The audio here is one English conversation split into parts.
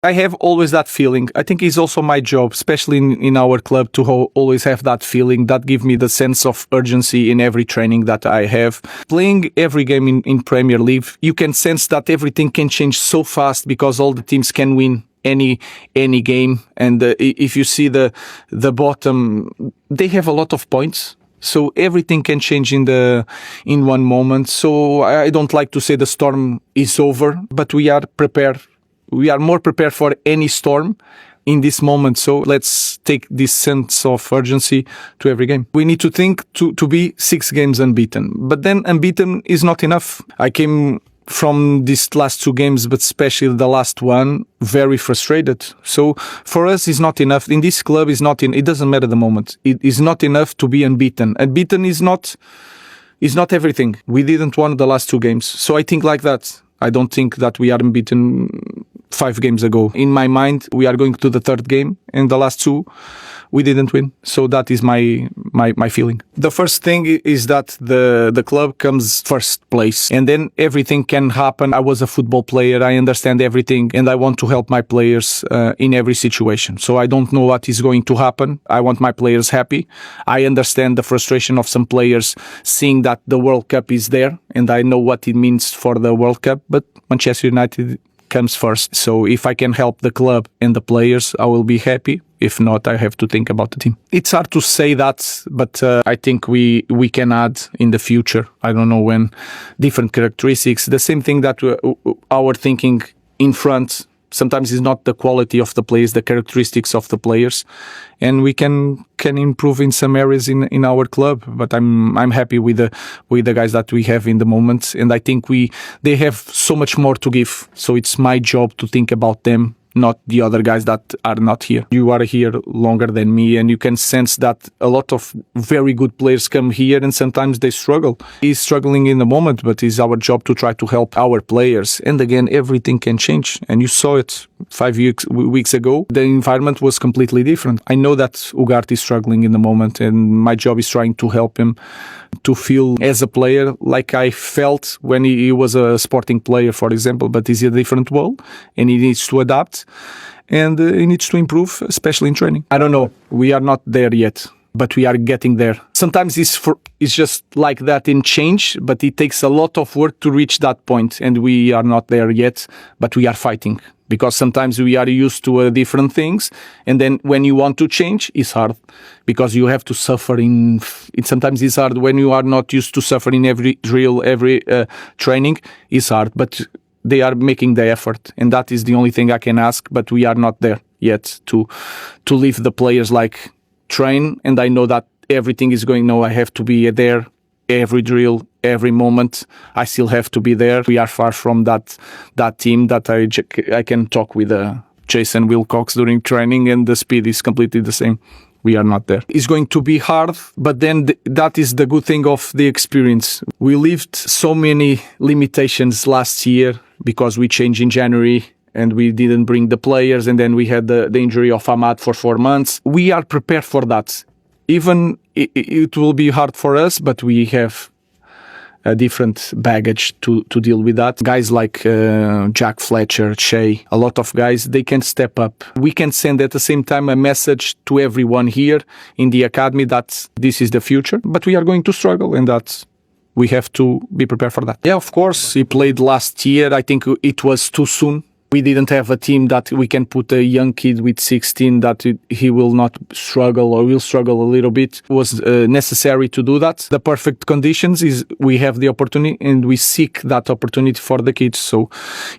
I have always that feeling. I think it's also my job, especially in our club, to always have that feeling that gives me the sense of urgency in every training that I have. Playing every game in Premier League, you can sense that everything can change so fast because all the teams can win any game. And if you see the bottom, they have a lot of points. So everything can change in one moment. So I don't like to say the storm is over, but we are prepared. We are more prepared for any storm in this moment. So let's take this sense of urgency to every game. We need to think to be 6 games unbeaten. But then unbeaten is not enough. I came from these last 2 games, but especially the last one, very frustrated. So for us, it's not enough. In this club, it doesn't matter the moment. It is not enough to be unbeaten. Unbeaten is not everything. We didn't win the last 2 games. So I think like that. I don't think that we are unbeaten 5 games ago. In my mind, we are going to the 3rd game, and the last 2 we didn't win. So that is my feeling. The first thing is that the club comes first place, and then everything can happen. I was a football player. I understand everything, and I want to help my players in every situation. So I don't know what is going to happen. I want my players happy. I understand the frustration of some players seeing that the World Cup is there, and I know what it means for the World Cup, but Manchester United comes first. So if I can help the club and the players, I will be happy. If not, I have to think about the team. It's hard to say that, but I think we can add in the future, I don't know when, different characteristics. The same thing that our thinking in front sometimes is not the quality of the players, the characteristics of the players, and we can improve in some areas in our club. But I'm happy with the guys that we have in the moment, and I think they have so much more to give. So it's my job to think about them, not the other guys that are not here. You are here longer than me, and you can sense that a lot of very good players come here and sometimes they struggle. He's struggling in the moment, but it's our job to try to help our players. And again, everything can change. And you saw it 5 weeks ago. The environment was completely different. I know that Ugarte is struggling in the moment, and my job is trying to help him to feel as a player like I felt when he was a Sporting player, for example, but it's a different world and he needs to adapt and he needs to improve, especially in training. I don't know. We are not there yet, but we are getting there. Sometimes it's just like that in change, but it takes a lot of work to reach that point, and we are not there yet, but we are fighting. Because sometimes we are used to different things, and then when you want to change, it's hard because you have to suffer sometimes it's hard when you are not used to suffer in every drill, every training. It's hard, but they are making the effort, and that is the only thing I can ask. But we are not there yet to leave the players like train, and I know that everything is going. No, I have to be there every drill, every moment. I still have to be there. We are far from that team that I can talk with Jason Wilcox during training, and the speed is completely the same. We are not there. It's going to be hard, but then that is the good thing of the experience. We lived so many limitations last year because we changed in January and we didn't bring the players, and then we had the injury of Ahmad for 4 months. We are prepared for that. Even it will be hard for us, but we have a different baggage to deal with that. Guys like Jack Fletcher, Shea, a lot of guys, they can step up. We can send at the same time a message to everyone here in the academy that this is the future, but we are going to struggle, and that we have to be prepared for that. Yeah, of course, he played last year. I think it was too soon. We didn't have a team that we can put a young kid with 16 that he will not struggle or will struggle a little bit. It was necessary to do that. The perfect conditions is we have the opportunity and we seek that opportunity for the kids. So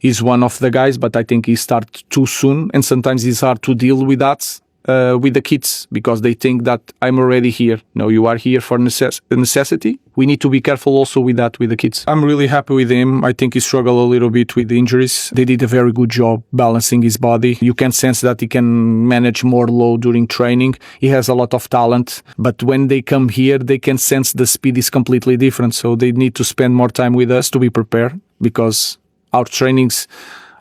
he's one of the guys, but I think he starts too soon, and sometimes it's hard to deal with that. With the kids, because they think that I'm already here. No, you are here for necessity. We need to be careful also with that with the kids. I'm really happy with him. I think he struggled a little bit with the injuries. They did a very good job balancing his body. You can sense that he can manage more load during training. He has a lot of talent, but when they come here, they can sense the speed is completely different. So they need to spend more time with us to be prepared, because our trainings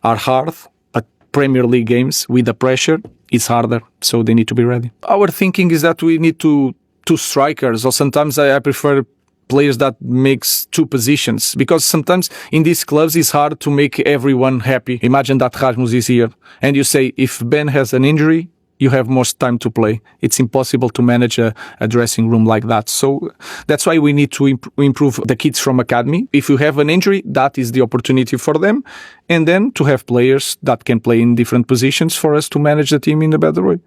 are hard, but Premier League games with the pressure, it's harder, so they need to be ready. Our thinking is that we need two strikers, or sometimes I prefer players that makes two positions, because sometimes in these clubs it's hard to make everyone happy. Imagine that Rasmus is here and you say if Ben has an injury, you have more time to play. It's impossible to manage a dressing room like that. So that's why we need to improve the kids from academy. If you have an injury, that is the opportunity for them. And then to have players that can play in different positions for us to manage the team in a better way.